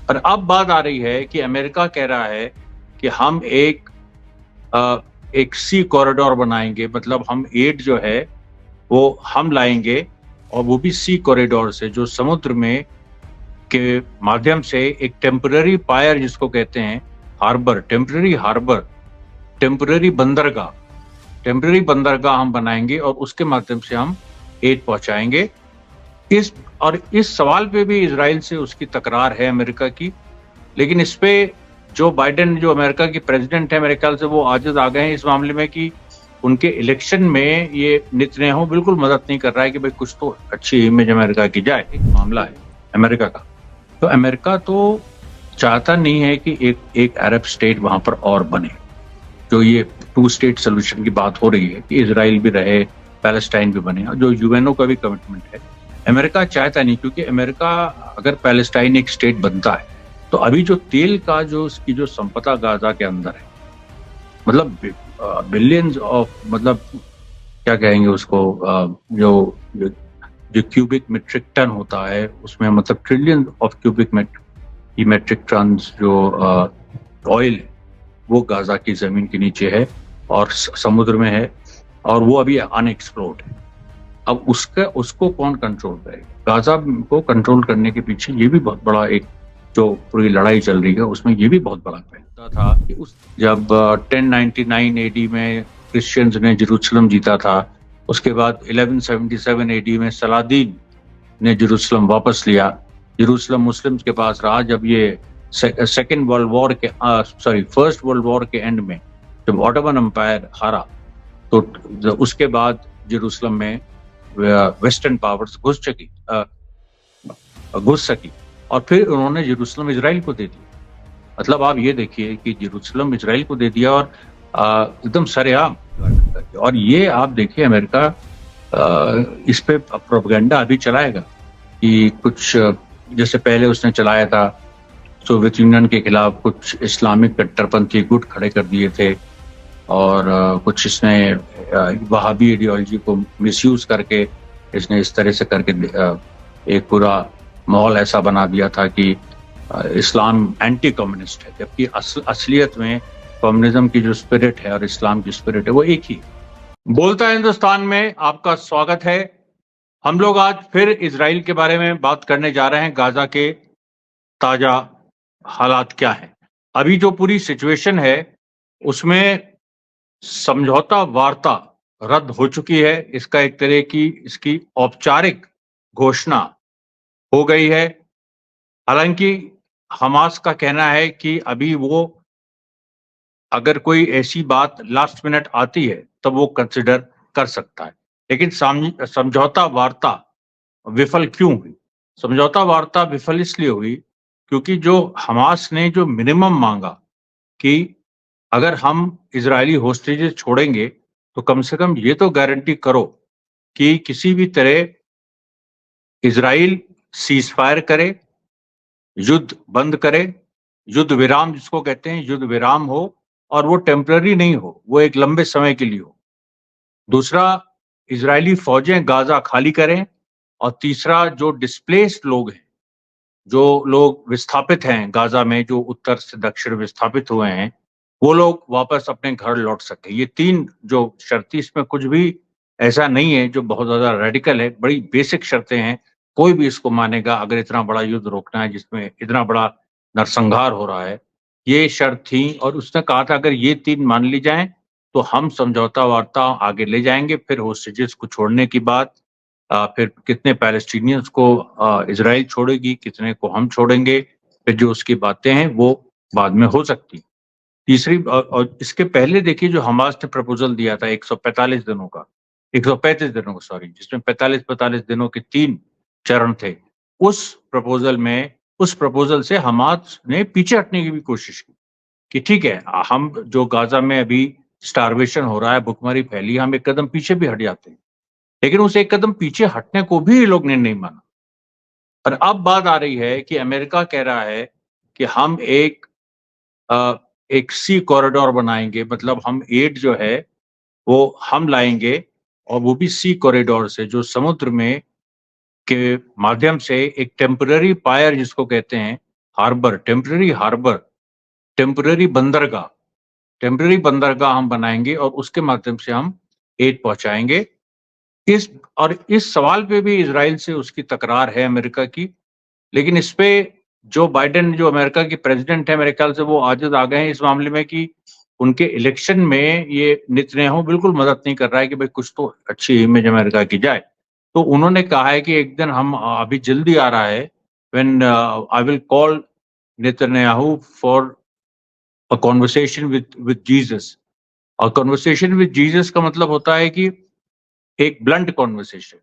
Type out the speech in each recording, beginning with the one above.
और अब बात आ रही है कि अमेरिका कह रहा है कि हम एक सी कॉरिडोर बनाएंगे, मतलब हम एड जो है वो हम लाएंगे, और वो भी सी कॉरिडोर से, जो समुद्र में के माध्यम से एक टेम्पररी पायर जिसको कहते हैं, हार्बर, टेम्पररी बंदरगाह हम बनाएंगे और उसके माध्यम से हम एड पहुंचाएंगे। इस सवाल पे भी इजराइल से उसकी तकरार है अमेरिका की, लेकिन इस पे जो बाइडेन, जो अमेरिका की प्रेसिडेंट है, मेरे ख्याल से वो आजिज आ गए हैं इस मामले में कि उनके इलेक्शन में ये नेतन्याहू बिल्कुल मदद नहीं कर रहा है कि भाई कुछ तो अच्छी इमेज अमेरिका की जाए। एक मामला है अमेरिका का, तो अमेरिका तो चाहता नहीं है कि एक अरब स्टेट वहां पर और बने। जो ये 2 स्टेट सोल्यूशन की बात हो रही है कि इजराइल भी रहे, पैलेस्टाइन भी बने, और जो यूएनओ का भी कमिटमेंट है, अमेरिका चाहता नहीं। क्योंकि अमेरिका अगर पैलेस्टाइन एक स्टेट बनता है तो अभी जो तेल का जो उसकी जो संपदा गाजा के अंदर है, मतलब बिलियंस ऑफ, मतलब क्या कहेंगे उसको, जो जो क्यूबिक मेट्रिक टन होता है उसमें, मतलब trillion of cubic metric ton जो ऑयल है वो गाजा की जमीन के नीचे है और समुद्र में है, और वो अभी अनएक्सप्लोर्ड है। अब उसको कौन कंट्रोल करेगा? गाजा को कंट्रोल करने के पीछे ये भी बहुत बड़ा एक जो पूरी लड़ाई चल रही है उसमें ये भी बहुत बड़ा फैसला था कि जब 1099 एडी में क्रिश्चियंस ने जेरूसलम जीता था, उसके बाद 1177 एडी में सलादीन ने जेरूसलम वापस लिया। जेरूसलम मुस्लिम्स के पास रहा। जब ये फर्स्ट वर्ल्ड वॉर के एंड में जब ऑटोमन एम्पायर हारा, तो उसके बाद जेरूसलम में वेस्टर्न पावर्स घुस सकी और फिर उन्होंने जेरूसलम इजराइल को दे दिया। मतलब आप ये देखिए कि जेरूसलम इजराइल को दे दिया और एकदम सरेआम। और ये आप देखिए अमेरिका इस पे प्रोपेगेंडा अभी चलाएगा कि कुछ, जैसे पहले उसने चलाया था सोवियत यूनियन के खिलाफ, कुछ इस्लामिक कट्टरपंथी गुट खड़े कर दिए थे, और कुछ इसने वहाबी आइडियोलॉजी को मिसयूज करके इसने इस तरह से करके एक पूरा माहौल ऐसा बना दिया था कि इस्लाम एंटी कम्युनिस्ट है, जबकि असलियत में कम्युनिज्म की जो स्पिरिट है और इस्लाम की स्पिरिट है वो एक ही। बोलता है हिंदुस्तान में आपका स्वागत है। हम लोग आज फिर इजराइल के बारे में बात करने जा रहे हैं। गाजा के ताजा हालात क्या हैं? अभी जो पूरी सिचुएशन है उसमें समझौता वार्ता रद्द हो चुकी है। इसका एक तरह की इसकी औपचारिक घोषणा हो गई है। हालांकि हमास का कहना है कि अभी वो, अगर कोई ऐसी बात लास्ट मिनट आती है तब वो कंसिडर कर सकता है। लेकिन समझौता वार्ता विफल क्यों हुई? समझौता वार्ता विफल इसलिए हुई क्योंकि जो हमास ने जो मिनिमम मांगा कि अगर हम इजरायली होस्टेजेस छोड़ेंगे तो कम से कम ये तो गारंटी करो कि किसी भी तरह इजराइल सीज फायर करे, युद्ध बंद करे, युद्ध विराम जिसको कहते हैं, युद्ध विराम हो, और वो टेम्पररी नहीं हो, वो एक लंबे समय के लिए हो। दूसरा, इजरायली फौजें गाजा खाली करें, और तीसरा, जो डिस्प्लेस्ड लोग हैं, जो लोग विस्थापित हैं गाजा में, जो उत्तर से दक्षिण विस्थापित हुए हैं, वो लोग वापस अपने घर लौट सके। ये 3 जो शर्तें, इसमें कुछ भी ऐसा नहीं है जो बहुत ज्यादा रेडिकल है, बड़ी बेसिक शर्तें हैं। कोई भी इसको मानेगा अगर इतना बड़ा युद्ध रोकना है जिसमें इतना बड़ा नरसंहार हो रहा है। ये शर्त थी, और उसने कहा था अगर ये 3 मान ली जाएं तो हम समझौता वार्ता आगे ले जाएंगे। फिर होस्टेजेस को छोड़ने की बात, फिर कितने पैलेस्टीनियंस को इजराइल छोड़ेगी, कितने को हम छोड़ेंगे, फिर जो उसकी बातें हैं वो बाद में हो सकती। तीसरी, और इसके पहले देखिए जो हमास ने प्रपोजल दिया था 145 दिनों का, 135 दिनों का, सॉरी, जिसमें 45 दिनों के 3 चरण थे। उस प्रपोजल से हमास ने पीछे हटने की भी कोशिश की कि ठीक है, हम जो गाजा में अभी स्टारवेशन हो रहा है, भुखमरी फैली, हम एक कदम पीछे भी हट जाते हैं। लेकिन उस एक कदम पीछे हटने को भी ये लोग ने नहीं माना। और अब बात आ रही है कि अमेरिका कह रहा है कि हम एक सी कॉरिडोर बनाएंगे, मतलब हम एड जो है वो हम लाएंगे, और वो भी सी कॉरिडोर से, जो समुद्र में के माध्यम से एक टेम्पररी पायर जिसको कहते हैं, हार्बर, टेम्पररी बंदरगाह हम बनाएंगे और उसके माध्यम से हम एड पहुंचाएंगे। इस सवाल पे भी इजराइल से उसकी तकरार है अमेरिका की, लेकिन इस पे जो बाइडेन, जो अमेरिका के प्रेसिडेंट है, मेरे ख्याल से वो आजिज आ गए हैं इस मामले में कि उनके इलेक्शन में ये नेतन्याहू बिल्कुल मदद नहीं कर रहा है कि भाई कुछ तो अच्छी इमेज अमेरिका की जाए। तो उन्होंने कहा है कि एक दिन हम अभी जल्दी आ रहा है, when I will call Netanyahu for a conversation with Jesus. और कॉन्वर्सेशन विद जीसस का मतलब होता है कि एक ब्लंट कॉन्वर्सेशन,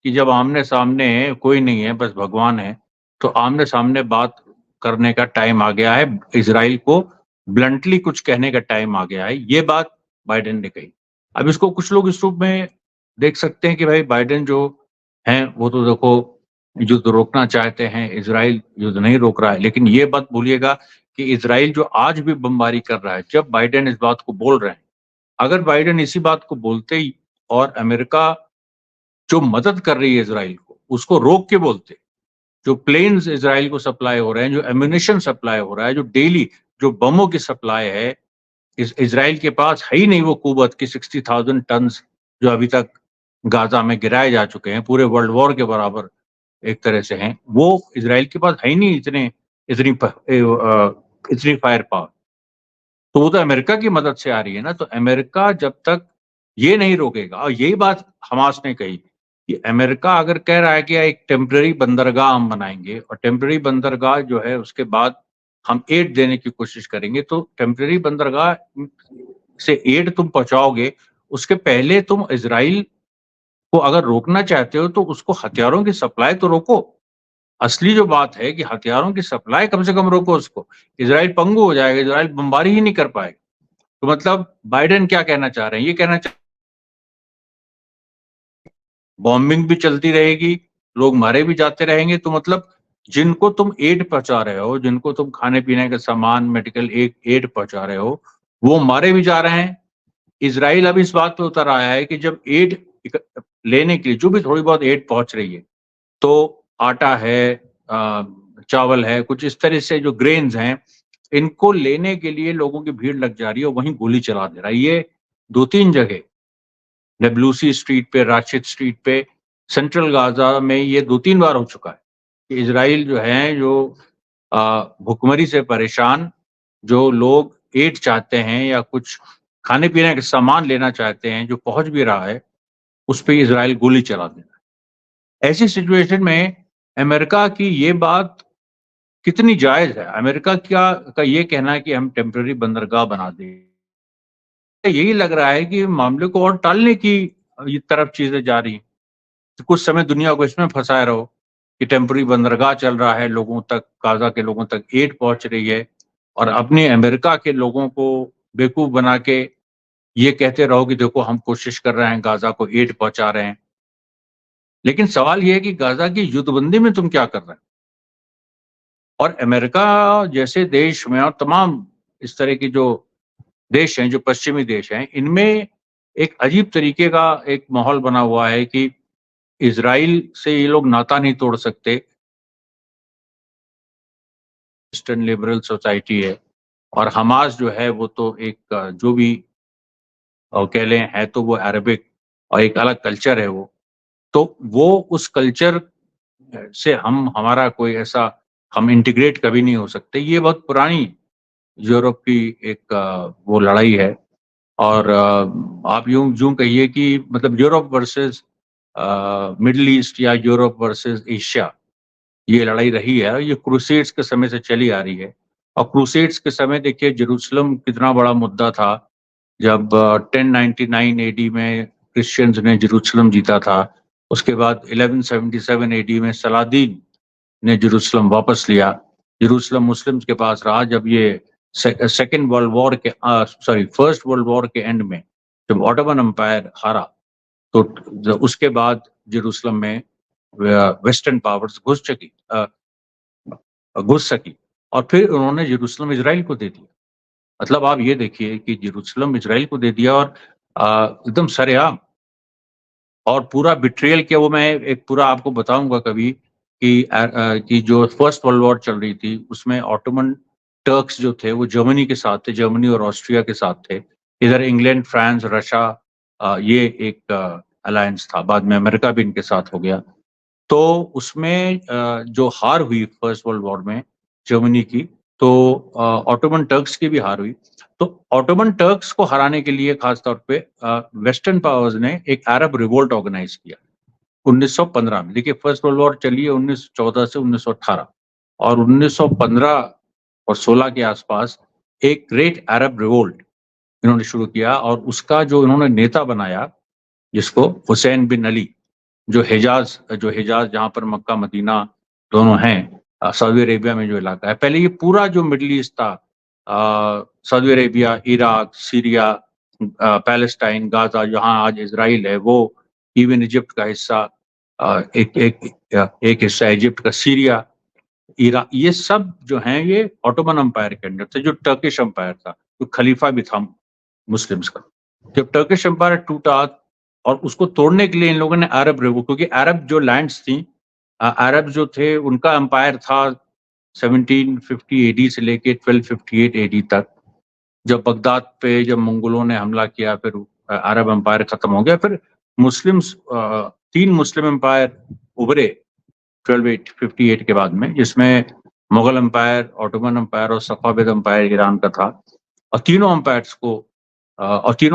कि जब आमने सामने कोई नहीं है, बस भगवान है, तो आमने सामने बात करने का टाइम आ गया है, इजराइल को ब्लंटली कुछ कहने का टाइम आ गया है, ये बात बाइडेन ने कही। अब इसको कुछ लोग इस रूप में देख सकते हैं कि भाई बाइडेन जो हैं वो तो देखो युद्ध रोकना चाहते हैं, इजराइल युद्ध नहीं रोक रहा है। लेकिन ये बात भूलिएगा कि इजराइल जो आज भी बमबारी कर रहा है, जब बाइडेन इस बात को बोल रहे हैं, अगर बाइडेन इसी बात को बोलते ही और अमेरिका जो मदद कर रही है इजराइल को उसको रोक के बोलते, जो प्लेन्स इजराइल को सप्लाई हो रहे हैं, जो एम्यूनिशन सप्लाई हो रहा है, जो डेली जो बमों की सप्लाई है, इजराइल के पास है ही नहीं वो कुव्वत की 60,000 टन जो अभी तक गाजा में गिराए जा चुके हैं, पूरे वर्ल्ड वॉर के बराबर एक तरह से हैं, वो इजराइल के पास है ही नहीं इतनी फायर पावर। तो वो तो अमेरिका की मदद से आ रही है ना। तो अमेरिका जब तक ये नहीं रोकेगा, और यही बात हमास ने कही कि अमेरिका अगर कह रहा है कि एक टेम्पररी बंदरगाह हम बनाएंगे और टेम्पररी बंदरगाह जो है उसके बाद हम एड देने की कोशिश करेंगे, तो टेम्पररी बंदरगाह से एड तुम पहुंचाओगे, उसके पहले तुम इजराइल को अगर रोकना चाहते हो तो उसको हथियारों की सप्लाई तो रोको। असली जो बात है कि हथियारों की सप्लाई कम से कम रोको उसको। इजराइल पंगु हो जाएगा, इजराइल बमबारी ही नहीं कर पाएगा। तो मतलब बाइडेन क्या कहना चाह रहे हैं? ये कहना चाह बॉम्बिंग भी चलती रहेगी, लोग मारे भी जाते रहेंगे, तो मतलब जिनको तुम एड पहुंचा रहे हो, जिनको तुम खाने पीने का सामान, मेडिकल एक एड पहुंचा रहे हो, वो मारे भी जा रहे हैं। इजराइल अब इस बात पे उतर आया है कि जब एड लेने के लिए जो भी थोड़ी बहुत एड पहुंच रही है, तो आटा है, चावल है, कुछ इस तरह से जो ग्रेन्स हैं, इनको लेने के लिए लोगों की भीड़ लग जा रही है और वहीं गोली चला दे रहा है। ये 2-3 जगह, नेबलूसी स्ट्रीट पे, राशिद स्ट्रीट पे, सेंट्रल गाजा में ये 2-3 बार हो चुका है कि इजराइल जो है, जो भुखमरी से परेशान जो लोग एड चाहते हैं या कुछ खाने पीने का सामान लेना चाहते हैं, जो पहुंच भी रहा है, उस पे इजराइल गोली चला दे रहा है। ऐसी सिचुएशन में अमेरिका की ये बात कितनी जायज है? अमेरिका का ये कहना है कि हम टेम्पररी बंदरगाह बना दें, यही लग रहा है कि मामले को और टालने की ये तरफ चीजें जा रही हैं। तो कुछ समय दुनिया को इसमें फंसाए रहो कि टेम्पररी बंदरगाह चल रहा है, लोगों तक, गाजा के लोगों तक एड पहुंच रही है, और अपने अमेरिका के लोगों को बेवकूफ बना के ये कहते रहो कि देखो हम कोशिश कर रहे हैं, गाजा को एड पहुंचा रहे हैं। लेकिन सवाल ये है कि गाजा की युद्धबंदी में तुम क्या कर रहे हो? और अमेरिका जैसे देश में और तमाम इस तरह की जो देश हैं, जो पश्चिमी देश हैं, इनमें एक अजीब तरीके का एक माहौल बना हुआ है कि इजराइल से ये लोग नाता नहीं तोड़ सकते। ईस्टर्न लिबरल सोसाइटी है, और हमास जो है वो तो एक जो भी कह लें है, तो वो अरबिक और एक अलग कल्चर है वो। तो वो उस कल्चर से हमारा कोई ऐसा, हम इंटीग्रेट कभी नहीं हो सकते। ये बहुत पुरानी यूरोप की एक वो लड़ाई है। और आप यूं यूं कहिए कि मतलब यूरोप वर्सेस मिडिल ईस्ट या यूरोप वर्सेस एशिया, ये लड़ाई रही है, ये क्रूसेड्स के समय से चली आ रही है। और क्रूसेड्स के समय देखिए जेरूसलम कितना बड़ा मुद्दा था, जब 1099 एडी में क्रिश्चियंस ने जेरूसलम जीता था। उसके बाद 1177 एडी में सलादीन ने जेरूसलम वापस लिया। जेरूसलम मुस्लिम्स के पास रहा। जब ये सेकेंड वर्ल्ड वॉर के फर्स्ट वर्ल्ड वॉर के एंड में जब ऑटोमन एम्पायर हारा, तो उसके बाद जेरूसलम में वेस्टर्न पावर्स घुस सकी, और फिर उन्होंने जेरूसलम इजराइल को दे दिया। मतलब आप ये देखिए कि जेरूसलम इजराइल को दे दिया, और एकदम सरेआम, और पूरा बिट्रेयल किया। वो मैं एक पूरा आपको बताऊंगा कभी कि जो फर्स्ट वर्ल्ड वॉर चल रही थी उसमें ऑटोमन टर्क्स जो थे वो जर्मनी के साथ थे, जर्मनी और ऑस्ट्रिया के साथ थे। इधर इंग्लैंड, फ्रांस, रशिया, ये एक अलायंस था। बाद में अमेरिका भी इनके साथ हो गया। तो उसमें जो हार हुई फर्स्ट वर्ल्ड वॉर में जर्मनी की, तो ऑटोमन टर्क्स की भी हार हुई। तो ऑटोमन टर्क्स को हराने के लिए खासतौर पे वेस्टर्न पावर्स ने एक अरब रिवोल्ट ऑर्गेनाइज किया 1915 में। देखिए, फर्स्ट वर्ल्ड वॉर चली है 1914 से 1918, और 1915 और 16 के आसपास एक ग्रेट अरब रिवोल्ट इन्होंने शुरू किया, और उसका जो इन्होंने नेता बनाया, जिसको हुसैन बिन अली, जो हिजाज जहाँ पर मक्का मदीना दोनों हैं, सऊदी अरेबिया में जो इलाका है, पहले ये पूरा जो मिडल ईस्ट था, Saudi Arabia, Iraq, Syria, Palestine, Gaza, जहाँ आज इसराइल है, वो इवन इजिप्ट का हिस्सा, एक एक एक हिस्सा इजिप्ट का, सीरिया, ईरान, ये सब जो हैं ये ऑटोमन एम्पायर के अंडर थे, जो टर्किश एम्पायर था, जो खलीफा भी था मुस्लिम्स का। जब टर्किश एम्पायर टूटा और उसको तोड़ने के लिए इन लोगों ने अरब रिवोल्ट, क्योंकि अरब जो लैंड्स थी, अरब जो थे उनका एम्पायर था 1750 एडी से लेके 1258 एडी तक। जब बगदाद पे जब मंगोलों ने हमला किया, फिर अरब एम्पायर खत्म हो गया। फिर मुस्लिम्स, 3 मुस्लिम एम्पायर उभरे 1258 के बाद में, जिसमें मुगल एम्पायर, ऑटोमन एम्पायर और सफाविद एम्पायर ईरान का था। और तीनों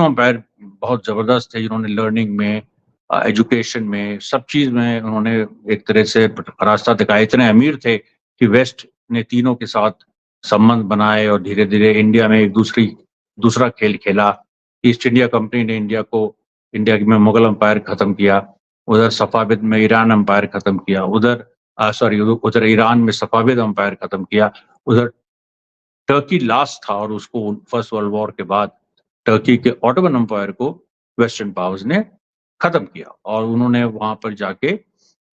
एम्पायर बहुत जबरदस्त थे, जिन्होंने लर्निंग में, एजुकेशन में, सब चीज में उन्होंने एक तरह से रास्ता दिखाया। इतने अमीर थे कि वेस्ट ने तीनों के साथ संबंध बनाए, और धीरे धीरे इंडिया में एक दूसरा खेल खेला। ईस्ट इंडिया कंपनी ने इंडिया में मुगल एम्पायर खत्म किया, उधर सफाविद में ईरान एम्पायर खत्म किया, उधर ईरान में सफाविद एम्पायर खत्म किया, उधर टर्की लास्ट था, और उसको फर्स्ट वर्ल्ड वॉर के बाद टर्की के ऑटोमन एम्पायर को वेस्टर्न पावर्स ने खत्म किया। और उन्होंने वहां पर जाके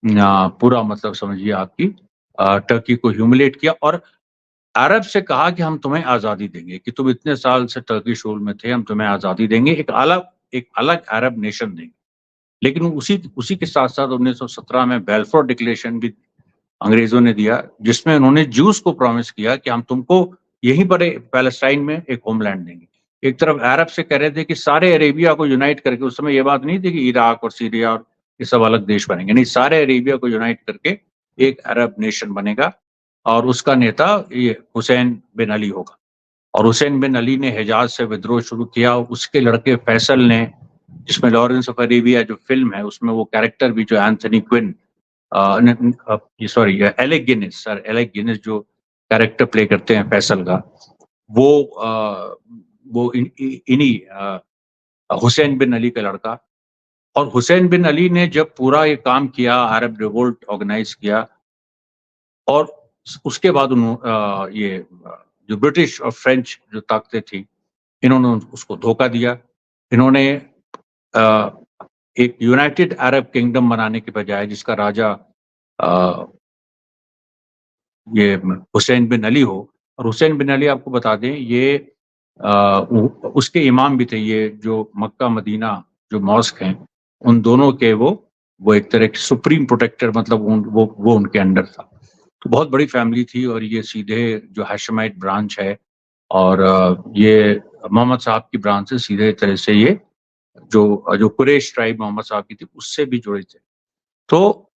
पूरा, मतलब समझिए आपकी, टर्की को ह्यूमिलेट किया, और अरब से कहा कि हम तुम्हें आजादी देंगे, कि तुम इतने साल से टर्किश रूल में थे, हम तुम्हें आजादी देंगे, एक अलग अरब नेशन देंगे। लेकिन उसी के साथ साथ 1917 में बेल्फोर डिक्लेरेशन भी अंग्रेजों ने दिया, जिसमें उन्होंने जूस को प्रॉमिस किया कि हम तुमको यहीं पर पैलेस्टाइन में एक होमलैंड देंगे। एक तरफ अरब से कह रहे थे कि सारे अरेबिया को यूनाइट करके, उस समय ये बात नहीं थी कि इराक और सीरिया और ये सब अलग देश बनेंगे, नहीं, सारे अरेबिया को यूनाइट करके एक अरब नेशन बनेगा, और उसका नेता ये हुसैन बिन अली होगा। और हुसैन बिन अली ने हिजाज से विद्रोह शुरू किया। उसके लड़के फैसल ने, जिसमें लॉरेंस ऑफ अरेबिया जो फिल्म है उसमें वो कैरेक्टर भी, जो एंथनी क्विन, एलेक गिनेस जो कैरेक्टर प्ले करते हैं फैसल का, वो इन्हीं हुसैन बिन अली का लड़का। और हुसैन बिन अली ने जब पूरा ये काम किया, अरब रिवोल्ट ऑर्गेनाइज किया, और उसके बाद ये जो ब्रिटिश और फ्रेंच जो ताकतें थी, इन्होंने उसको धोखा दिया। इन्होंने एक यूनाइटेड अरब किंगडम बनाने के बजाय, जिसका राजा ये हुसैन बिन अली हो, और हुसैन बिन अली आपको बता दें, ये उसके इमाम भी थे, ये जो मक्का मदीना जो मॉस्क हैं, उन दोनों के वो एक तरह के सुप्रीम प्रोटेक्टर, मतलब वो उनके अंडर था। तो बहुत बड़ी फैमिली थी, और ये सीधे जो हैशमाइट ब्रांच है, और ये मोहम्मद साहब की ब्रांच से सीधे तरह से ये जो कुरैश ट्राइब मोहम्मद साहब की थी, उससे भी जुड़े थे। तो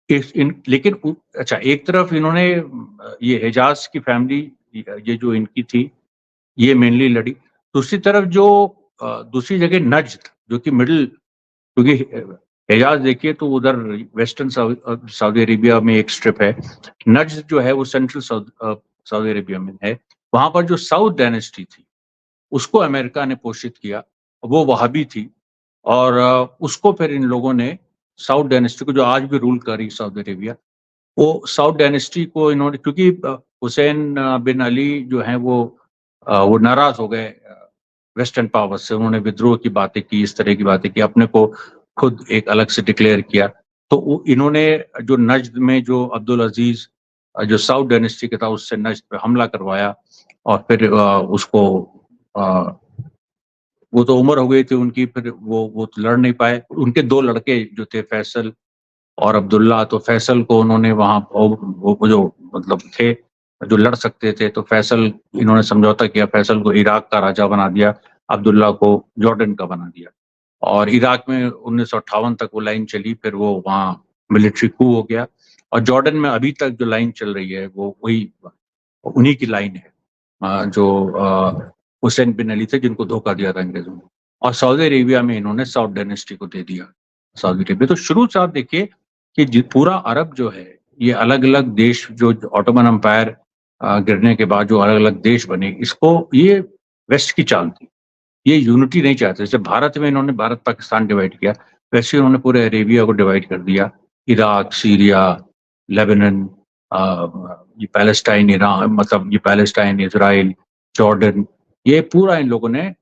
लेकिन अच्छा, एक तरफ इन्होंने ये हिजाज की फैमिली, ये जो इनकी थी, ये मेनली लड़ी। दूसरी तरफ जो दूसरी जगह नज्द, जो कि मिडिल, क्योंकि हिजाज देखिए तो उधर वेस्टर्न सऊदी अरेबिया में एक स्ट्रिप है, नज्द जो है वो सेंट्रल सऊदी अरेबिया में है। वहां पर जो साउथ डायनेस्टी थी, उसको अमेरिका ने पोषित किया, वो वहाबी थी, और उसको फिर इन लोगों ने, साउथ डायनेस्टी को, जो आज भी रूल कर रही सऊदी अरेबिया, वो साउथ डायनेस्टी को इन्होंने, क्योंकि हुसैन बिन अली जो हैं वो नाराज हो गए वेस्टर्न पावर से, उन्होंने विद्रोह की बातें की, इस तरह की बातें की, अपने को खुद एक अलग से डिक्लेयर किया। तो इन्होंने जो नज्द में जो अब्दुल अजीज जो साउथ डायनेस्टी का था, उससे नज्द पे हमला करवाया, और फिर उसको वो तो उम्र हो गई थी उनकी, फिर वो लड़ नहीं पाए। उनके 2 लड़के जो थे, फैसल और अब्दुल्ला तो फैसल को उन्होंने वहाँ वो जो मतलब थे जो लड़ सकते थे, तो फैसल इन्होंने समझौता किया, फैसल को इराक का राजा बना दिया, अब्दुल्ला को जॉर्डन का बना दिया। और इराक में 1958 तक वो लाइन चली, फिर वो वहाँ मिलिट्री कू हो गया। और जॉर्डन में अभी तक जो लाइन चल रही है वो वही उन्हीं की लाइन है, जो हुसैन बिन अली थे जिनको धोखा दिया था अंग्रेजों ने। और सऊदी अरेबिया में इन्होंने साउथ डायनेस्टी को दे दिया। सऊदी अरेबिया तो शुरू से आप देखिए कि पूरा अरब जो है, ये अलग अलग देश जो ऑटोमन एम्पायर गिरने के बाद जो अलग अलग देश बने, इसको ये वेस्ट की चाल थी। ये यूनिटी नहीं चाहते। जैसे भारत में इन्होंने भारत पाकिस्तान डिवाइड किया, वैसे उन्होंने पूरे अरेबिया को डिवाइड कर दिया। इराक, सीरिया, लेबनान, ये पैलेस्टाइन, ईरान, मतलब ये पैलेस्टाइन, इजराइल, जॉर्डन, ये पूरा इन लोगों ने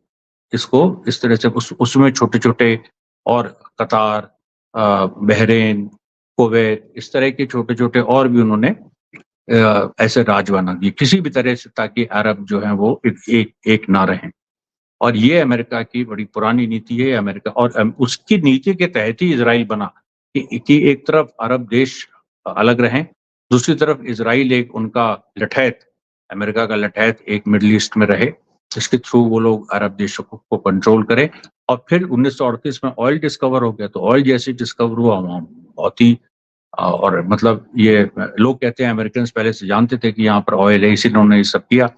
इसको इस तरह से उसमें छोटे-छोटे और कतार, बहरीन, कुवैत, इस तरह के छोटे-छोटे और भी उन्होंने ऐसे राज बना दिए किसी भी तरह से, ताकि अरब जो हैं वो एक ना रहें। और ये अमेरिका की बड़ी पुरानी नीति है। अमेरिका और उसकी नीति के तहत ही इजराइल बना कि एक तरफ अरब देश अलग रहें, दूसरी तरफ इजराइल एक उनका लठैत, अमेरिका का लठैत एक मिडल ईस्ट में रहे, जिसके थ्रू वो लोग अरब देशों को कंट्रोल करें। और फिर 1938 में ऑयल डिस्कवर हो गया, तो ऑयल जैसे डिस्कवर हुआ वहाँ बहुत ही और मतलब ये लोग कहते हैं अमेरिकन पहले से जानते थे कि यहाँ पर ऑयल है, इसीलिए उन्होंने ये सब किया।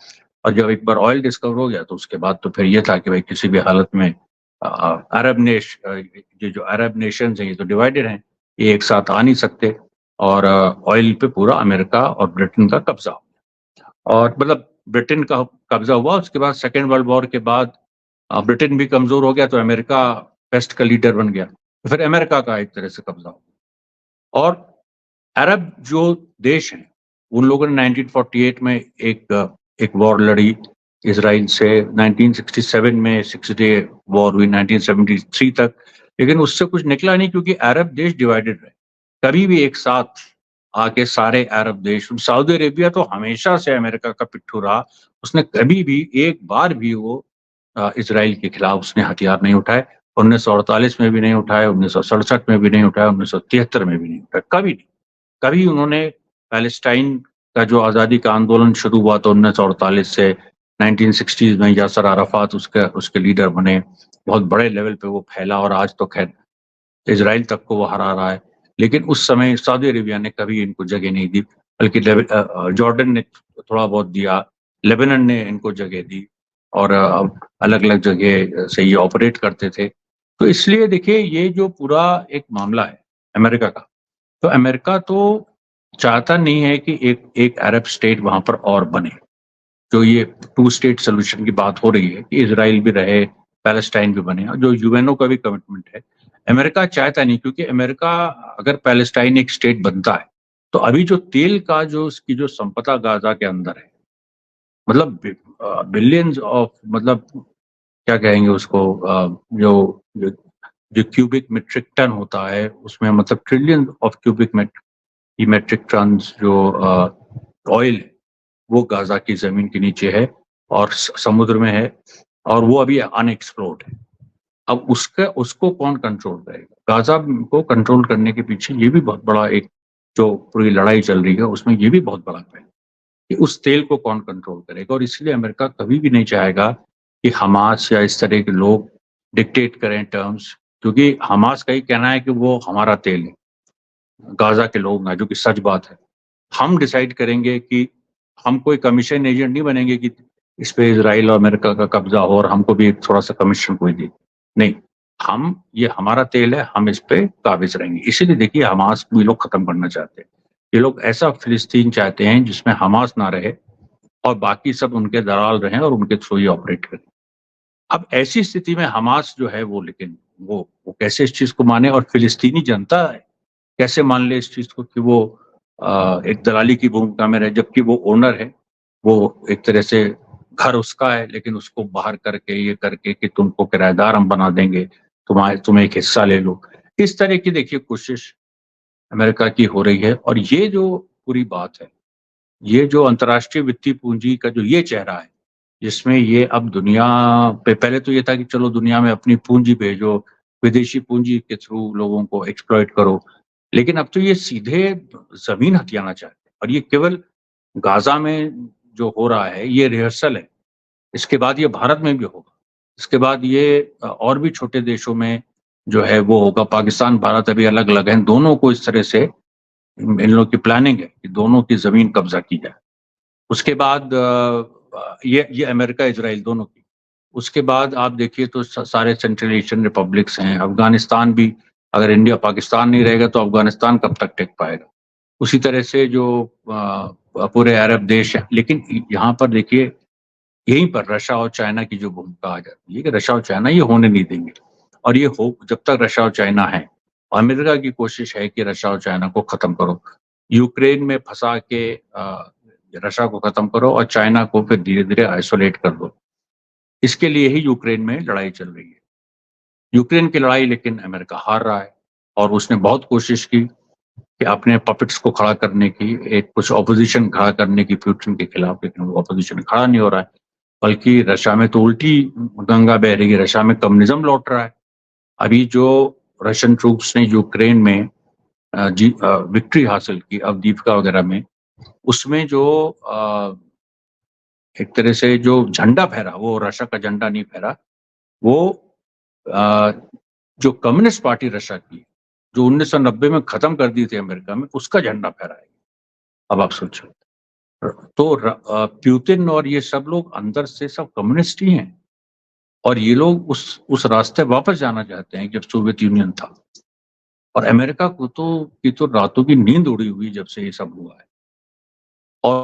और जब एक बार ऑयल डिस्कवर हो गया तो उसके बाद तो फिर ये था कि भाई किसी भी हालत में ये जो अरब नेशंस हैं ये तो डिवाइडेड हैं, ये एक साथ आ नहीं सकते। और ऑयल पे पूरा अमेरिका और ब्रिटेन का कब्जा हो गया। और मतलब ब्रिटेन का कब्जा हुआ, उसके बाद सेकेंड वर्ल्ड वॉर के बाद ब्रिटेन भी कमजोर हो गया, तो अमेरिका वेस्ट का लीडर बन गया, तो फिर अमेरिका का एक तरह से कब्जा हो गया। और अरब जो देश हैं, उन लोगों ने 1948 में एक वॉर लड़ी इसराइल से, 1967 में 6 डे वॉर हुई, 1973 तक, लेकिन उससे कुछ निकला नहीं, क्योंकि अरब देश डिवाइडेड रहे। कभी भी एक साथ आके सारे अरब देश, सऊदी अरेबिया तो हमेशा से अमेरिका का पिट्ठू रहा, उसने कभी भी एक बार भी वो इसराइल के खिलाफ उसने हथियार नहीं उठाए। 1948 में भी नहीं उठाए, 1967 में भी नहीं उठाया, 1973 में भी नहीं उठाया, कभी नहीं। कभी उन्होंने पैलेस्टाइन का जो आज़ादी का आंदोलन शुरू हुआ तो 1948 से 1960s में यासर अराफात उसके लीडर बने, बहुत बड़े लेवल पे वो फैला और आज तो खैर इजराइल तक को वो हरा रहा है। लेकिन उस समय सऊदी अरेबिया ने कभी इनको जगह नहीं दी, बल्कि जॉर्डन ने थोड़ा बहुत दिया, लेबनान ने इनको जगह दी, और अलग अलग जगह से ये ऑपरेट करते थे। तो इसलिए देखिए ये जो पूरा एक मामला है अमेरिका का, तो अमेरिका तो चाहता नहीं है कि एक एक अरब स्टेट वहां पर और बने। जो ये टू स्टेट सोल्यूशन की बात हो रही है कि इजराइल भी रहे, पैलेस्टाइन भी बने, और जो यूएनओ का भी कमिटमेंट है, अमेरिका चाहता नहीं। क्योंकि अमेरिका अगर पैलेस्टाइन एक स्टेट बनता है, तो अभी जो तेल का जो उसकी जो संपदा गाजा के अंदर है, मतलब बिलियंस ऑफ, मतलब क्या कहेंगे उसको, जो जो क्यूबिक मेट्रिक टन होता है उसमें, मतलब trillion of cubic metric ton जो ऑयल है, वो गाजा की जमीन के नीचे है और समुद्र में है, और वो अभी अनएक्सप्लोर्ड है। अब उसका उसको कौन कंट्रोल करेगा? गाजा को कंट्रोल करने के पीछे ये भी बहुत बड़ा एक जो पूरी लड़ाई चल रही है, उसमें ये भी बहुत बड़ा है कि उस तेल को कौन कंट्रोल करेगा। और इसलिए अमेरिका कभी भी नहीं चाहेगा कि हमास या इस तरह के लोग डिक्टेट करें टर्म्स, क्योंकि हमास का ही कहना है कि वो हमारा तेल है, गाजा के लोग ना, जो कि सच बात है। हम डिसाइड करेंगे कि हम कोई कमीशन एजेंट नहीं बनेंगे कि इस पे इजराइल और अमेरिका का कब्जा हो और हमको भी थोड़ा सा कमीशन कोई दे। नहीं, हम, ये हमारा तेल है, हम इस पे काबिज रहेंगे। इसीलिए देखिए हमास को ये लोग खत्म करना चाहते हैं। ये लोग ऐसा फिलिस्तीन चाहते हैं जिसमें हमास ना रहे और बाकी सब उनके दलाल रहें और उनके थ्रू ही ऑपरेट करें। अब ऐसी स्थिति में हमास जो है वो, लेकिन वो कैसे इस चीज को माने, और फिलिस्तीनी जनता कैसे मान ले इस चीज को कि वो एक दलाली की भूमिका में रहे, जबकि वो ओनर है, वो एक तरह से घर उसका है, लेकिन उसको बाहर करके ये करके कि तुमको किराएदार हम बना देंगे, तुम एक हिस्सा ले लो। इस तरह की देखिए कोशिश अमेरिका की हो रही है। और ये जो पूरी बात है, ये जो अंतर्राष्ट्रीय वित्तीय पूंजी का जो ये चेहरा है, जिसमें ये अब दुनिया पे, पहले तो ये था कि चलो दुनिया में अपनी पूंजी भेजो, विदेशी पूंजी के थ्रू लोगों को एक्सप्लॉइट करो। लेकिन अब तो ये सीधे ज़मीन हथियाना चाहते हैं और ये केवल गाज़ा में जो हो रहा है, ये रिहर्सल है। इसके बाद ये भारत में भी होगा। इसके बाद ये और भी छोटे देशों में जो है वो होगा। पाकिस्तान, भारत अभी अलग-अलग हैं। दोनों को इस तरह से इन लोगों की प्लानिंग है कि दोनों की ज़मीन कब्ज़ा की जाए। उसके बाद ये अमेरिका, इज़राइल दोनों की। उसके बाद आप देखिए तो सारे सेंट्रल एशियन रिपब्लिक्स हैं। अफ़गानिस्तान भी, अगर इंडिया पाकिस्तान नहीं रहेगा तो अफ़गानिस्तान कब तक टिक पाएगा? उसी तरह से जो पूरे अरब देश हैं। लेकिन यहाँ पर देखिए, यहीं पर रशिया और चाइना की जो भूमिका आ जाती है कि रशिया और चाइना ये होने नहीं देंगे और ये हो जब तक रशिया और चाइना है। अमेरिका की कोशिश है कि रशिया और चाइना को खत्म करो। यूक्रेन में फँसा के रशिया को खत्म करो और चाइना को फिर धीरे-धीरे आइसोलेट कर दो। इसके लिए ही यूक्रेन में लड़ाई चल रही है। यूक्रेन की लड़ाई लेकिन अमेरिका हार रहा है और उसने बहुत कोशिश की कि अपने पपेट्स को खड़ा करने की, एक कुछ ऑपोज़िशन खड़ा करने की पुतिन के खिलाफ, लेकिन वो ऑपोज़िशन खड़ा नहीं हो रहा है। बल्कि रशिया में तो उल्टी गंगा बह रही है, रशिया में कम्युनिज़्म लौट रहा है। अभी जो रशियन ट्रूप्स ने यूक्रेन में विक्ट्री हासिल की अवदीव्का वगैरह में, उसमें जो एक तरह से जो झंडा फहरा, वो रशिया का झंडा नहीं फहरा, वो अ, जो कम्युनिस्ट पार्टी रशिया की, जो 1990 में खत्म कर दी थी अमेरिका में, उसका झंडा फहरा है। अब आप सोचिए। तो पुतिन और ये सब लोग अंदर से सब कम्युनिस्ट ही हैं और ये लोग उस रास्ते वापस जाना चाहते हैं जब सोवियत यूनियन था। और अमेरिका को तो रातों की नींद उड़ी हुई जब से ये सब हुआ है। और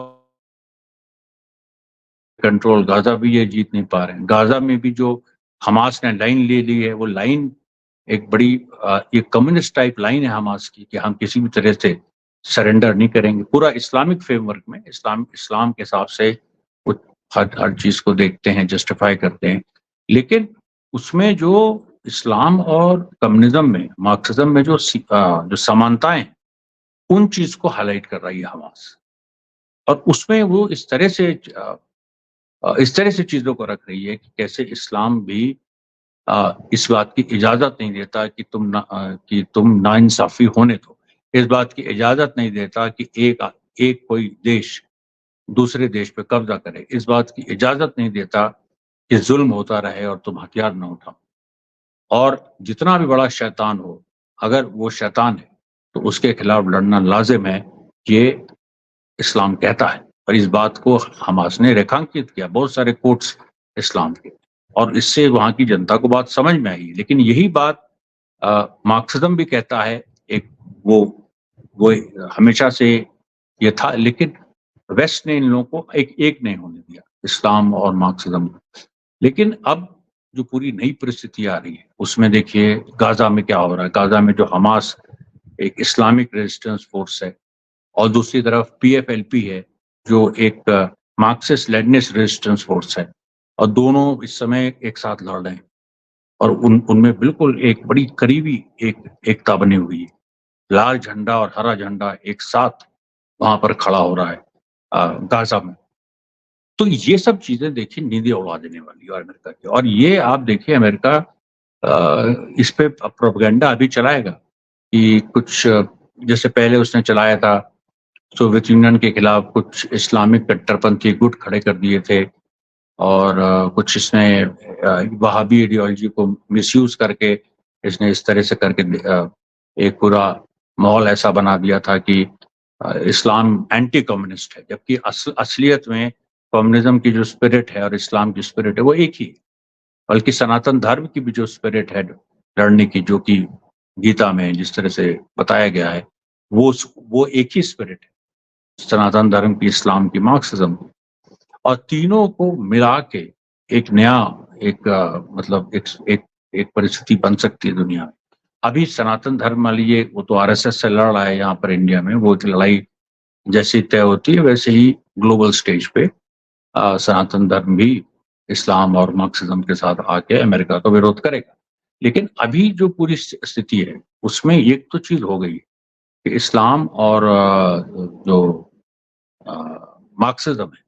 कंट्रोल गाज़ा भी ये जीत नहीं पा रहे हैं। गाज़ा में भी जो हमास ने लाइन ले ली है, वो लाइन एक बड़ी ये कम्युनिस्ट टाइप लाइन है हमास की कि हम किसी भी तरह से सरेंडर नहीं करेंगे। पूरा इस्लामिक फ्रेमवर्क में इस्लाम के हिसाब से वो हर चीज़ को देखते हैं, जस्टिफाई करते हैं। लेकिन उसमें जो इस्लाम और कम्युनिज़्म में, मार्क्सिज़्म में जो समानताएँ हैं, उन चीज़ को हाइलाइट कर रही है हमास। और उसमें वो इस तरह से चीज़ों को रख रही है कि कैसे इस्लाम भी इस बात की इजाज़त नहीं देता कि तुम नाइंसाफ़ी होने दो। इस बात की इजाज़त नहीं देता कि एक कोई देश दूसरे देश पे कब्ज़ा करे। इस बात की इजाज़त नहीं देता कि ज़ुल्म होता रहे और तुम हथियार ना उठाओ। और जितना भी बड़ा शैतान हो, अगर वो शैतान है, तो उसके खिलाफ लड़ना लाज़िम है, ये इस्लाम कहता है। और इस बात को हमास ने रेखांकित किया, बहुत सारे कोट्स इस्लाम के, और इससे वहाँ की जनता को बात समझ में आई। लेकिन यही बात मार्क्सिज़्म भी कहता है, एक वो वो हमेशा से ये था, लेकिन वेस्ट ने इन लोगों को एक नहीं होने दिया, इस्लाम और मार्क्सिज़्म। लेकिन अब जो पूरी नई परिस्थिति आ रही है, उसमें देखिए गाज़ा में क्या हो रहा है। गाज़ा में जो हमास एक इस्लामिक रेजिस्टेंस फोर्स है और दूसरी तरफ पीएफएलपी है, जो एक मार्क्सिस्ट लेनिनिस्ट रेजिस्टेंस फोर्स है, और दोनों इस समय एक साथ लड़ रहे हैं और उनमें बिल्कुल एक बड़ी करीबी एकता बनी हुई है। लाल झंडा और हरा झंडा एक साथ वहाँ पर खड़ा हो रहा है गाज़ा में। तो ये सब चीज़ें देखिए नींदें उड़ा देने वाली है अमेरिका की। और ये आप देखिए अमेरिका इस पे प्रोपेगेंडा अभी चलाएगा कि कुछ जैसे पहले उसने चलाया था, सोवियत यूनियन के खिलाफ कुछ इस्लामिक कट्टरपंथी गुट खड़े कर दिए थे और कुछ इसने वहाबी आइडियोलॉजी को मिसयूज़ करके इसने इस तरह से करके एक पूरा माहौल ऐसा बना दिया था कि इस्लाम एंटी कम्युनिस्ट है, जबकि असलियत में कम्युनिज्म की जो स्पिरिट है और इस्लाम की स्पिरिट है वो एक ही है। बल्कि सनातन धर्म की भी जो स्पिरिट है लड़ने की, जो कि गीता में जिस तरह से बताया गया है, वो एक ही स्पिरिट है, सनातन धर्म की, इस्लाम की, मार्क्सिज्म की। और तीनों को मिला के एक नया एक मतलब एक एक परिस्थिति बन सकती है दुनिया में। अभी सनातन धर्म वाली ये वो तो आरएसएस से लड़ रहा है यहाँ पर इंडिया में, वो एक लड़ाई जैसी तय होती है वैसे ही ग्लोबल स्टेज पे सनातन धर्म भी इस्लाम और मार्क्सिज्म के साथ आके अमेरिका का विरोध करेगा। लेकिन अभी जो पूरी स्थिति है उसमें एक तो चीज़ हो गई कि इस्लाम और जो अ, मार्क्सिज्म है,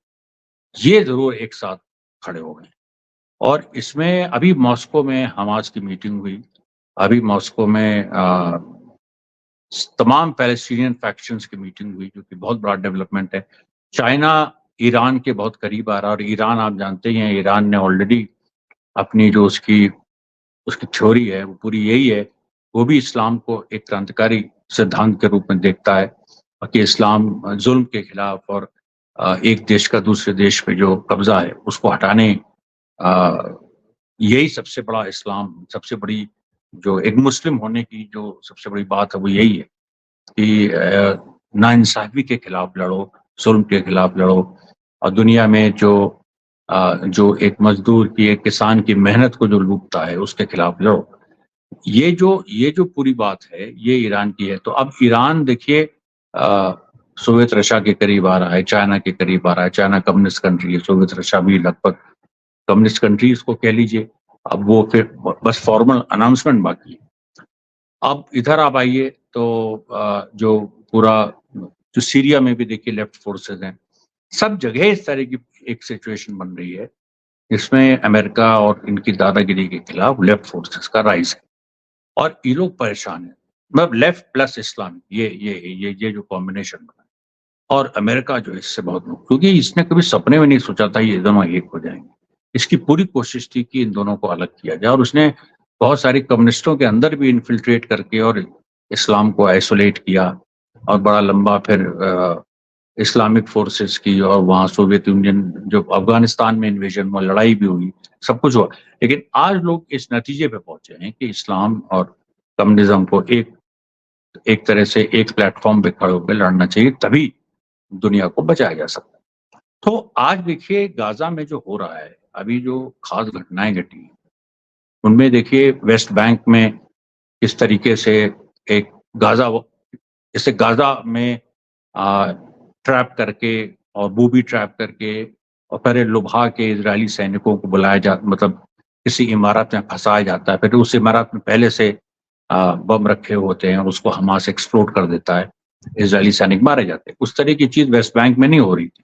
ये ज़रूर एक साथ खड़े हो गए। और इसमें अभी मॉस्को में हमास की मीटिंग हुई। अभी मॉस्को में तमाम पैलेस्टीनियन फैक्शंस की मीटिंग हुई, जो कि बहुत बड़ा डेवलपमेंट है। चाइना ईरान के बहुत करीब आ रहा है, और ईरान आप जानते ही हैं, ईरान ने ऑलरेडी अपनी जो उसकी उसकी थ्योरी है वो पूरी यही है। वो भी इस्लाम को एक क्रांतिकारी सिद्धांत के रूप में देखता है, और कि इस्लाम जुल्म के खिलाफ और एक देश का दूसरे देश पे जो कब्जा है उसको हटाने, अ, यही सबसे बड़ा इस्लाम, सबसे बड़ी जो एक मुस्लिम होने की जो सबसे बड़ी बात है वो यही है कि नाइंसाफी के खिलाफ लड़ो, जुल्म के खिलाफ लड़ो, और दुनिया में जो एक मजदूर की, एक किसान की मेहनत को जो लूटता है उसके खिलाफ लड़ो। ये जो पूरी बात है ये ईरान की है। तो अब ईरान देखिए, सोवियत रशिया के करीब आ रहा है, चाइना के करीब आ रहा है। चाइना कम्युनिस्ट कंट्री है, सोवियत रशिया भी लगभग कम्युनिस्ट कंट्री इसको कह लीजिए। अब वो फिर बस फॉर्मल अनाउंसमेंट बाकी है। अब इधर आप आइए तो जो पूरा जो सीरिया में भी देखिए लेफ्ट फोर्सेस हैं, सब जगह इस तरह की एक सिचुएशन बन रही है जिसमें अमेरिका और इनकी दादागिरी के खिलाफ लेफ्ट फोर्सेस का राइज है, और ये लोग परेशान हैं। मतलब लेफ्ट प्लस इस्लामिक, ये जो कॉम्बिनेशन बना है, और अमेरिका जो है इससे बहुत, क्योंकि इसने कभी सपने में नहीं सोचा था ये दोनों एक हो जाएंगे। इसकी पूरी कोशिश थी कि इन दोनों को अलग किया जाए, और उसने बहुत सारी कम्युनिस्टों के अंदर भी इन्फिल्ट्रेट करके और इस्लाम को आइसोलेट किया, और बड़ा लंबा फिर इस्लामिक फोर्सेस की, और वहाँ सोवियत यूनियन, जो अफगानिस्तान में इन्वेजन हुआ, लड़ाई भी हुई, सब कुछ हुआ। लेकिन आज लोग इस नतीजे पे पहुंचे हैं कि इस्लाम और कम्युनिज्म को एक एक तरह से एक प्लेटफॉर्म पे खड़े होकर लड़ना चाहिए, तभी दुनिया को बचाया जा सकता है। तो आज देखिए गाजा में जो हो रहा है, अभी जो खास घटनाएं घटी, उनमें देखिए वेस्ट बैंक में किस तरीके से एक गाजा, जैसे गाजा में ट्रैप करके और बूबी ट्रैप करके, और फिर लुभा के इजरायली सैनिकों को बुलाया जा, मतलब किसी इमारत में फंसाया जाता है, फिर उस इमारत में पहले से बम रखे होते हैं और उसको हमास एक्सप्लोड कर देता है, इजरायली सैनिक मारे जाते हैं। उस तरह की चीज वेस्ट बैंक में नहीं हो रही थी,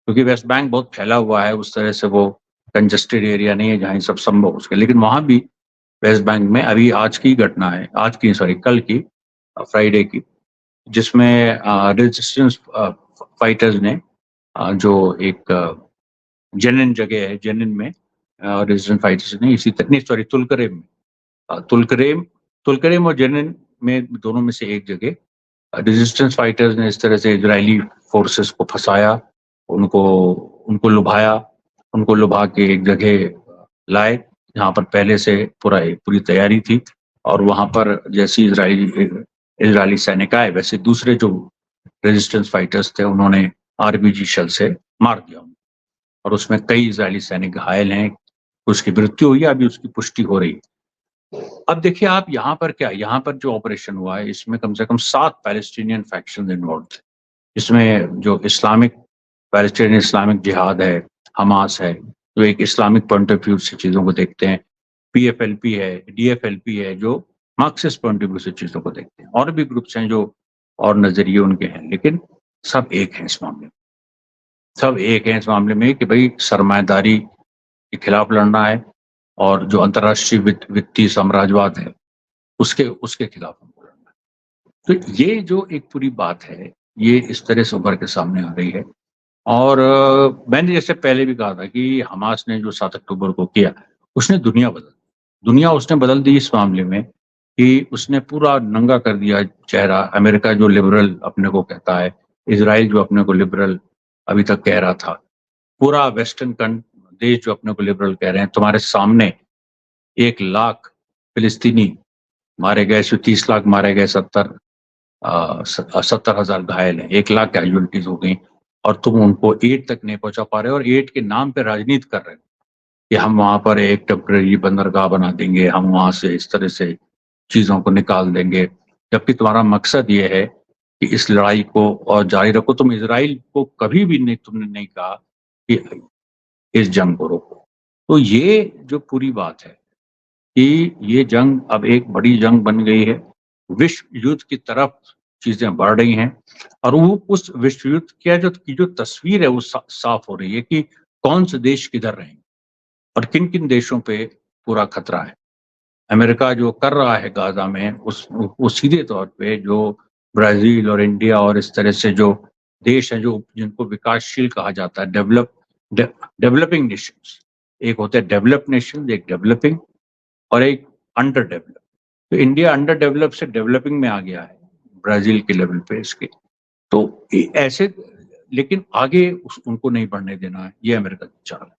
क्योंकि वेस्ट बैंक बहुत फैला हुआ है, उस तरह से वो कंजेस्टेड एरिया नहीं है जहाँ ये सब संभव हो सके। लेकिन वहां भी वेस्ट बैंक में अभी आज की घटना है, आज की सॉरी कल की, फ्राइडे की, जिसमें रेजिस्टेंस फाइटर्स ने जो एक जेनिन जगह है, जेनिन में रेजिस्टेंस फाइटर्स ने इसी नहीं सॉरी तुलकरेम में, तुलकरेम तुलकरेम और जेनिन में, दोनों में से एक जगह रेजिस्टेंस फाइटर्स ने इस तरह से इजरायली फोर्सेस को फंसाया, उनको उनको लुभाया, उनको लुभा के एक जगह लाए जहाँ पर पहले से पूरी तैयारी थी, और वहां पर जैसे इजरायली सैनिक आए, वैसे दूसरे जो रेजिस्टेंस फाइटर्स थे उन्होंने आरपीजी शेल से मार दिया उनको, और उसमें कई इजरायली सैनिक घायल हैं, उसकी मृत्यु हुई है, अभी उसकी पुष्टि हो रही है। अब देखिए आप यहाँ पर क्या, यहाँ पर जो ऑपरेशन हुआ है इसमें कम से कम 7 पैलेस्टीनियन फैक्शन इन्वॉल्व थे। इसमें जो इस्लामिक पैलेस्टीनियन इस्लामिक जिहाद है, हमास है, जो एक इस्लामिक पॉइंट ऑफ व्यू से चीजों को देखते हैं, पीएफएलपी है, डीएफएलपी है, जो मार्क्सिस्ट पॉइंट ऑफ व्यू से चीजों को देखते हैं, और भी ग्रुप्स हैं जो और नजरिए उनके हैं, लेकिन सब एक हैं इस मामले में। सब एक हैं इस मामले में कि भाई सरमायादारी के खिलाफ लड़ना है, और जो अंतर्राष्ट्रीय वित्तीय साम्राज्यवाद है उसके उसके खिलाफ हमको लड़ना है। तो ये जो एक पूरी बात है, ये इस तरह से उभर के सामने आ रही है। और मैंने जैसे पहले भी कहा था कि हमास ने जो 7 अक्टूबर को किया, उसने दुनिया उसने बदल दी इस मामले में, कि उसने पूरा नंगा कर दिया चेहरा। अमेरिका जो लिबरल अपने को कहता है, इजराइल जो अपने को लिबरल अभी तक कह रहा था, पूरा वेस्टर्न देश जो अपने को लिबरल कह रहे हैं, तुम्हारे सामने 1 लाख फिलिस्तीनी मारे गए, 30 लाख मारे गए, 70,000 घायल हैं, 1 लाख कैजुअलिटीज हो गई, और तुम उनको एड तक नहीं पहुंचा पा रहे हो, और एड के नाम पे राजनीति कर रहे हो कि हम वहां पर एक टेम्परेरी बंदरगाह बना देंगे, हम वहां से इस तरह से चीजों को निकाल देंगे, जबकि तुम्हारा मकसद ये है कि इस लड़ाई को और जारी रखो। तुम इसराइल को कभी भी नहीं, तुमने नहीं कहा कि इस जंग को रोको। तो ये जो पूरी बात है कि ये जंग अब एक बड़ी जंग बन गई है, विश्व युद्ध की तरफ चीजें बढ़ रही हैं, और वो उस विश्व युद्ध की जो तस्वीर है वो साफ हो रही है कि कौन से देश किधर रहेंगे और किन किन देशों पे पूरा खतरा है। अमेरिका जो कर रहा है गाजा में, उस वो सीधे तौर पे जो ब्राजील और इंडिया और इस तरह से जो देश हैं जो जिनको विकासशील कहा जाता है, डेवलपिंग नेशंस, एक होते हैं डेवलप्ड नेशन, एक डेवलपिंग और एक अंडर डेवलप। तो इंडिया अंडर डेवलप से डेवलपिंग में आ गया है ब्राजील के लेवल पे इसके। तो ऐसे, लेकिन आगे उनको नहीं बढ़ने देना है, ये अमेरिका की चाल है,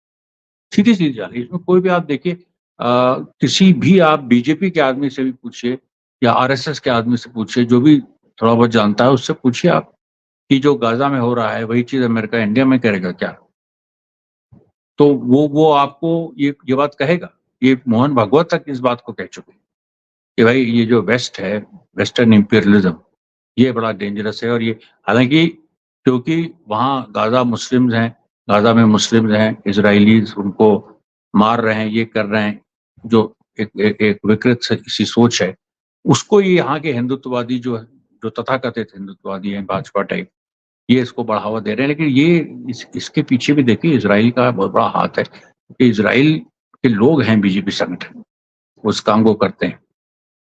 सीधी सीधी चाल है। इसमें कोई भी आप देखिए, किसी भी आप बीजेपी के आदमी से भी पूछिए या आरएसएस के आदमी से पूछिए, जो भी थोड़ा बहुत जानता है उससे पूछिए आप कि जो गाजा में हो रहा है वही चीज अमेरिका इंडिया में करेगा क्या? तो वो आपको ये बात कहेगा। ये मोहन भागवत तक इस बात को कह चुके हैं कि भाई ये जो वेस्ट है, वेस्टर्न इंपीरियलिज्म, ये बड़ा डेंजरस है। और ये हालांकि क्योंकि वहाँ गाजा मुस्लिम्स हैं, गाजा में मुस्लिम्स हैं, इजरायलीज उनको मार रहे हैं, ये कर रहे हैं, जो एक विकृत सी सोच है, उसको ये यहाँ के हिंदुत्ववादी जो तथाकथित हिंदुत्ववादी हैं, भाजपा टाइप, ये इसको बढ़ावा दे रहे हैं। लेकिन ये इसके पीछे भी देखिए इसराइल का बहुत बड़ा हाथ है, क्योंकि इसराइल के लोग हैं बीजेपी संगठन, उस काम को करते हैं।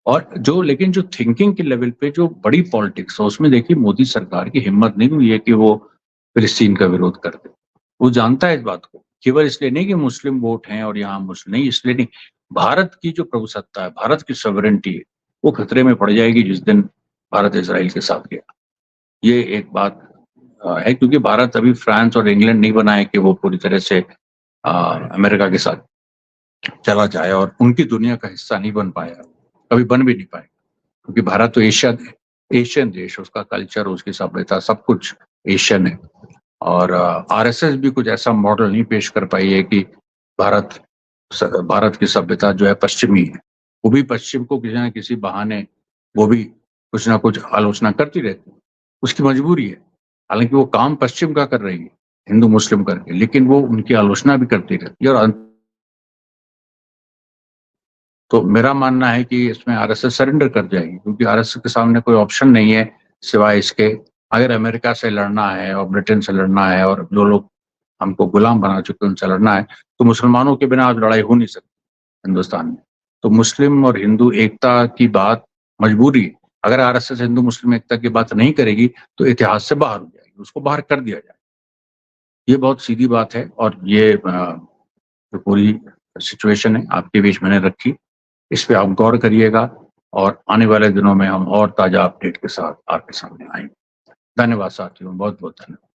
और लेकिन जो थिंकिंग के लेवल पे जो बड़ी पॉलिटिक्स है उसमें देखिए मोदी सरकार की हिम्मत नहीं हुई है कि वो फिलिस्तीन का विरोध कर दे। वो जानता है इस बात को, केवल इसलिए नहीं कि मुस्लिम वोट हैं और यहाँ मुस्लिम नहीं, इसलिए नहीं, भारत की जो प्रभुसत्ता है, भारत की सॉवरेनिटी है, वो खतरे में पड़ जाएगी जिस दिन भारत इसराइल के साथ गया। ये एक बात है, क्योंकि भारत अभी फ्रांस और इंग्लैंड नहीं बना है कि वो पूरी तरह से अमेरिका के साथ चला जाए, और उनकी दुनिया का हिस्सा नहीं बन पाया, कभी बन भी नहीं पाएगा, क्योंकि भारत तो एशियन देश, उसका कल्चर, उसकी सभ्यता सब कुछ एशियन है। और आरएसएस भी कुछ ऐसा मॉडल नहीं पेश कर पाई है कि भारत की सभ्यता जो है पश्चिमी है। वो भी पश्चिम को किसी न किसी बहाने वो भी कुछ ना कुछ आलोचना करती रहती है, उसकी मजबूरी है। हालांकि वो काम पश्चिम का कर रही है हिंदू मुस्लिम करके, लेकिन वो उनकी आलोचना भी करती रहती है। और तो मेरा मानना है कि इसमें आरएसएस सरेंडर कर जाएगी, क्योंकि आरएसएस के सामने कोई ऑप्शन नहीं है सिवाय इसके, अगर अमेरिका से लड़ना है और ब्रिटेन से लड़ना है और जो लोग हमको गुलाम बना चुके उनसे लड़ना है, तो मुसलमानों के बिना आज लड़ाई हो नहीं सकती हिंदुस्तान में। तो मुस्लिम और हिंदू एकता की बात मजबूरी है। अगर आरएसएस हिंदू मुस्लिम एकता की बात नहीं करेगी तो इतिहास से बाहर हो जाएगी, उसको बाहर कर दिया जाए। ये बहुत सीधी बात है, और ये जो पूरी सिचुएशन है आपके बीच मैंने रखी, इस पे आप गौर करिएगा, और आने वाले दिनों में हम और ताजा अपडेट के साथ आपके सामने आएंगे। धन्यवाद साथियों, बहुत बहुत धन्यवाद।